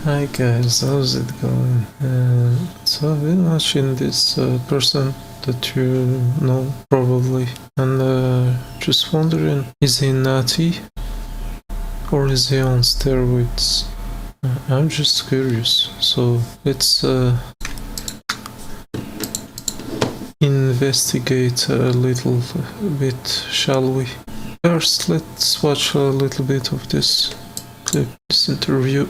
Hi guys, how's it going? So I've been watching this person that you know probably, and just wondering, is he nutty or is he on steroids? I'm just curious, so let's investigate a little bit, shall we? First, let's watch a little bit of this clip, this interview.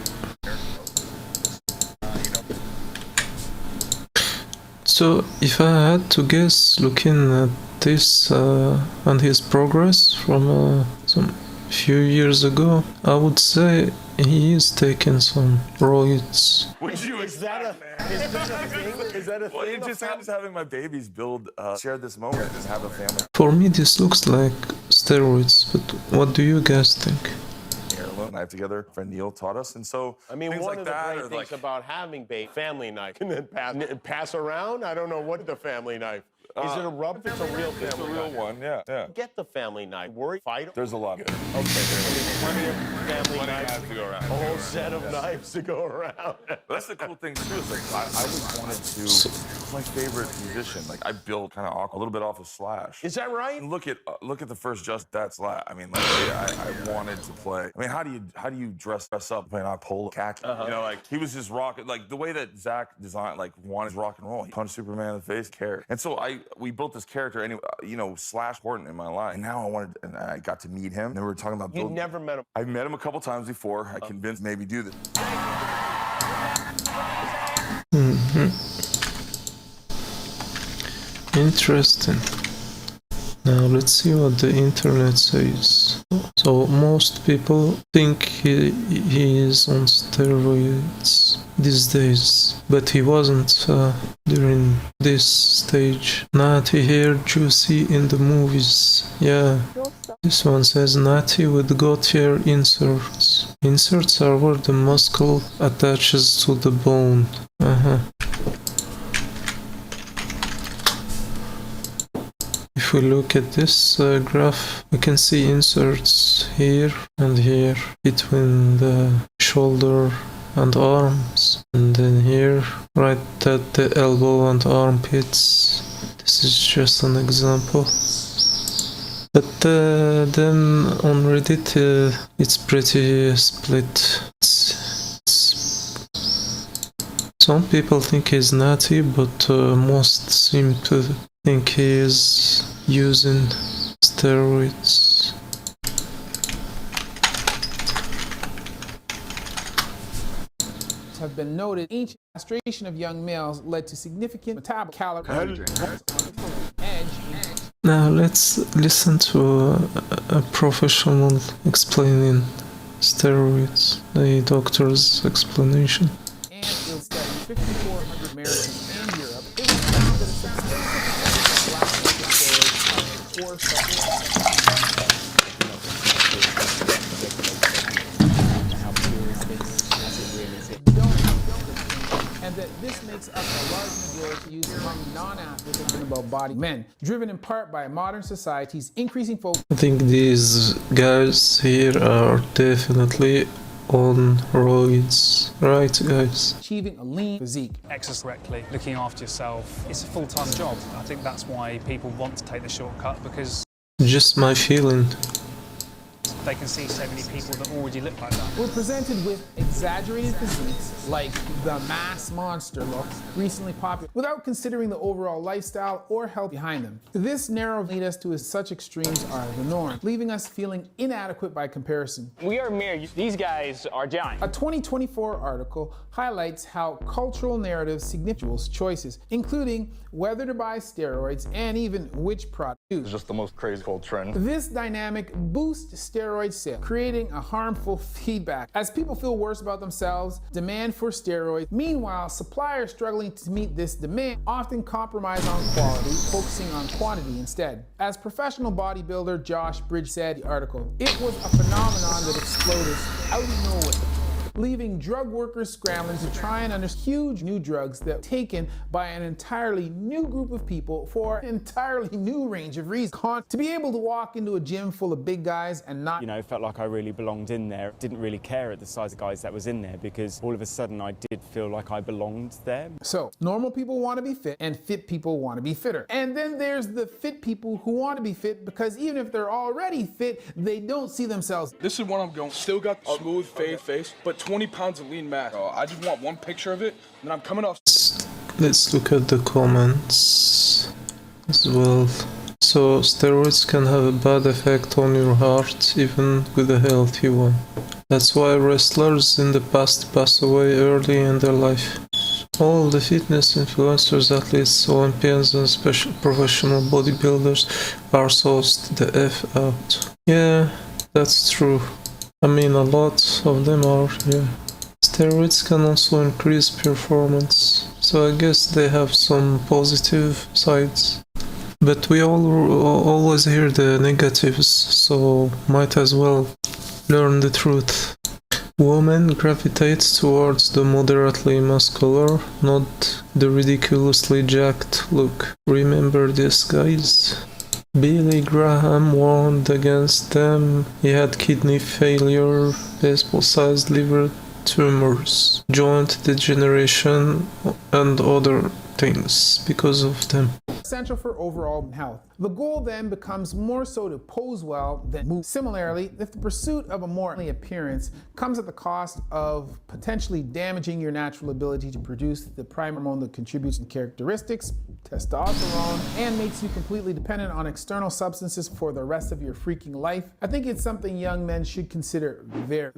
So, if I had to guess, looking at this and his progress from some few years ago, I would say he is taking some roids. Would you Is that a thing? Is that a Well, thing? it just happens having my babies share this moment and have a family. For me, this looks like steroids, but what do you guys think? Heirloom night together. Friend Neil taught us, and so I mean, things one like of the that great are things like about having family knife and then pass around. I don't know what the family knife. Is it a rub? It's a real family it's a real knife. one, yeah. Get the family knife. Worry, fight. There's a lot. Okay, there's plenty of family knives. to go around. A whole set of knives to go around. But that's the cool thing too. Is like I always wanted to. Who's my favorite musician? Like I built kind of a little bit off of Slash. Is that right? And look at the first Just That Slash. I mean, like I wanted to play. I mean, how do you dress up playing on polo khaki? You know, like he was just rocking. Like the way that Zach designed, like wanted rock and roll. He punched Superman in the face, cared. And so we built this character anyway. You know, Slash important in my life. And now and I got to meet him. And we were talking about You never met him. I met him a couple times before. I convinced maybe do this. Interesting. Now let's see what the internet says. So most people think he is on steroids these days, but he wasn't during this stage. Natty hair juicy in the movies. Yeah. This one says natty with goat hair inserts. Inserts are where the muscle attaches to the bone. If we look at this graph, we can see inserts here and here between the shoulder and arms, and then here right at the elbow and armpits. This is just an example. But then on Reddit it's pretty split. Some people think he's natty, but most seem to think he is using steroids. Have been noted. Ancient castration of young males led to significant metabolic calorie edge. Now let's listen to a professional explaining steroids, the doctor's explanation. And it was studied 5,400 Americans and Europe. It was found that a substantial black and that this makes up a large majority used among non-athletes thinking about body men, driven in part by modern society's increasing focus. I think these guys here are definitely on roids, right guys? Achieving a lean physique. Exercise correctly, looking after yourself. It's a full-time job. I think that's why people want to take the shortcut, because Just my feeling. they can see so many people that already look like that. We're presented with exaggerated physiques like the mass monster look recently popular without considering the overall lifestyle or health behind them. This narrow lead us to such extremes are the norm, leaving us feeling inadequate by comparison. We are mere, these guys are giants. A 2024 article highlights how cultural narratives significant choices, including whether to buy steroids and even which product to use. It's just the most crazy cool trend. This dynamic boosts steroid sales, creating a harmful feedback. As people feel worse about themselves, demand for steroids. Meanwhile, suppliers struggling to meet this demand often compromise on quality, focusing on quantity instead. As professional bodybuilder Josh Bridge said in the article, it was a phenomenon that exploded out of nowhere, leaving drug workers scrambling to try and understand huge new drugs that are taken by an entirely new group of people for an entirely new range of reasons. To be able to walk into a gym full of big guys and not, felt like I really belonged in there. Didn't really care at the size of guys that was in there because all of a sudden I did feel like I belonged there. So, normal people want to be fit and fit people want to be fitter. And then there's the fit people who want to be fit because even if they're already fit, they don't see themselves. This is what I'm going. Still got the smooth, fade face, but 20 pounds of lean mass. I just want one picture of it, and then I'm coming off. Let's look at the comments as well. So, steroids can have a bad effect on your heart, even with a healthy one. That's why wrestlers in the past pass away early in their life. All the fitness influencers, athletes, Olympians and special professional bodybuilders are sourced the F out. Yeah, that's true. I mean, a lot of them are, yeah. Steroids can also increase performance, so I guess they have some positive sides. But we always hear the negatives, so might as well learn the truth. Women gravitate towards the moderately muscular, not the ridiculously jacked look. Remember this, guys? Billy Graham warned against them. He had kidney failure, baseball-sized liver tumors, joint degeneration, and other things because of them. Essential for overall health. The goal then becomes more so to pose well than move. Similarly, if the pursuit of a more appearance comes at the cost of potentially damaging your natural ability to produce the prime hormone that contributes to characteristics, testosterone, and makes you completely dependent on external substances for the rest of your freaking life, I think it's something young men should consider very,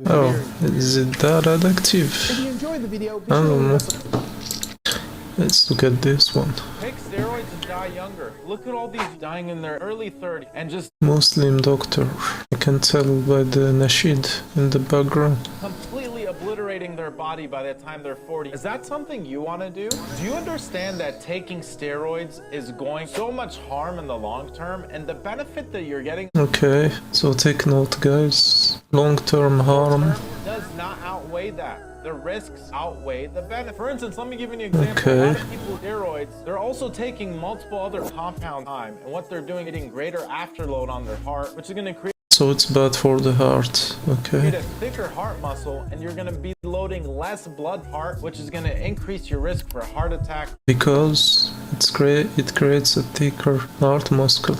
is it that addictive? If you enjoyed the video, be I sure don't to know. Let's look at this one. Take steroids and die younger. Look at all these dying in their early 30s and just Muslim doctor. I can tell by the nasheed in the background. completely obliterating their body by the time they're 40. Is that something you want to do? Do you understand that taking steroids is going so much harm in the long term and the benefit that you're getting Okay, so take note, guys. Long-term harm. does not outweigh that. The risks outweigh the benefit. For instance, let me give you an example. Okay. A lot of people with steroids, they're also taking multiple other compound time, and what they're doing is getting greater afterload on their heart, which is going to create So it's bad for the heart. Okay. a thicker heart muscle, and you're going to be loading less blood heart, which is going to increase your risk for a heart attack. Because it creates a thicker heart muscle.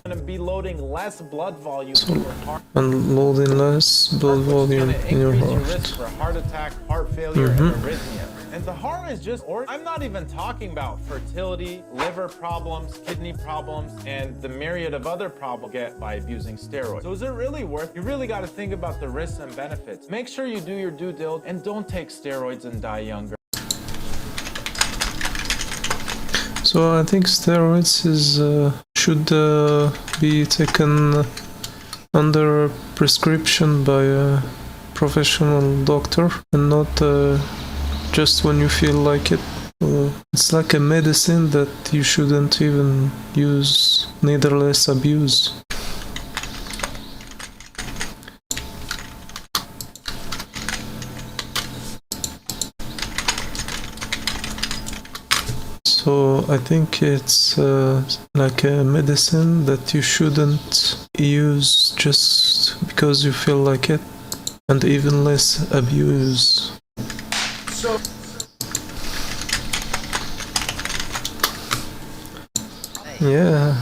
Going to be loading less blood volume in your heart, And loading less blood which is volume going to in your increase your heart. risk for a heart attack, heart failure, and arrhythmia. And the heart is just, I'm not even talking about fertility, liver problems, kidney problems, and the myriad of other problems you get by abusing steroids. So is it really worth? You really got to think about the risks and benefits. Make sure you do your due diligence and don't take steroids and die younger. So I think steroids should be taken under prescription by a professional doctor and not just when you feel like it. It's like a medicine that you shouldn't even use, nevertheless abuse. So I think it's like a medicine that you shouldn't use just because you feel like it, and even less abuse. So Yeah,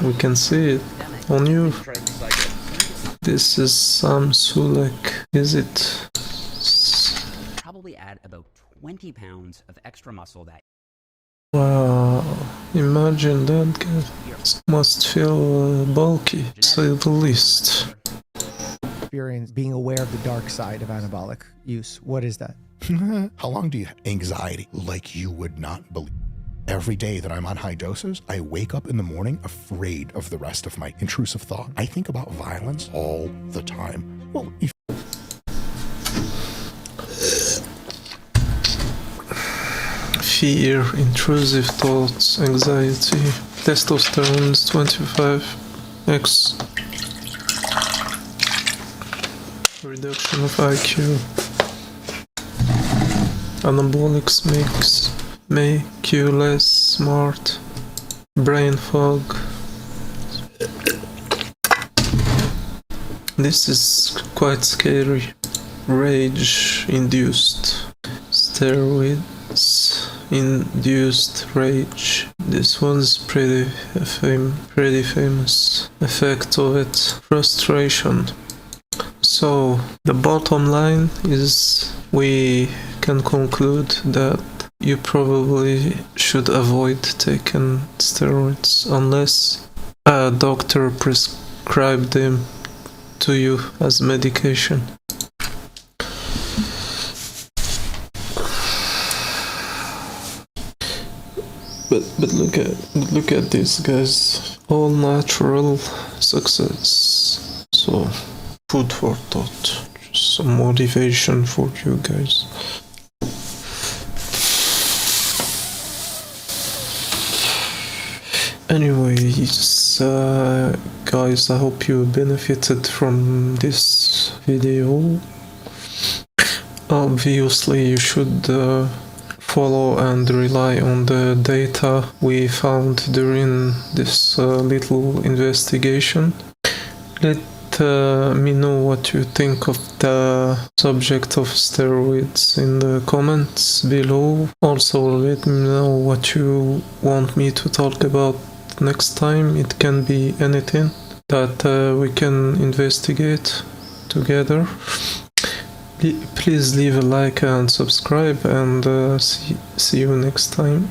we can see it on you. This is Sam Sulek, is it? Probably add about 20 pounds of extra muscle that. Wow, imagine that guy. Must feel bulky, to say the least. Experience being aware of the dark side of anabolic use. What is that? How long do you have anxiety like you would not believe? Every day that I'm on high doses, I wake up in the morning afraid of the rest of my intrusive thought. I think about violence all the time. Well, if Fear, intrusive thoughts, anxiety, testosterone is 25x, reduction of IQ. Anabolics make you less smart. Brain fog. This is quite scary. Rage-induced. Steroids-induced rage. This was pretty famous. Effect of it. Frustration. So, the bottom line is we can conclude that you probably should avoid taking steroids unless a doctor prescribed them to you as medication. But look at this, guys. All natural success. So food for thought. Just some motivation for you guys. Anyways, guys, I hope you benefited from this video. Obviously, you should follow and rely on the data we found during this little investigation. Let me know what you think of the subject of steroids in the comments below. Also, let me know what you want me to talk about next time. It can be anything that we can investigate together. Please leave a like and subscribe, and see you next time.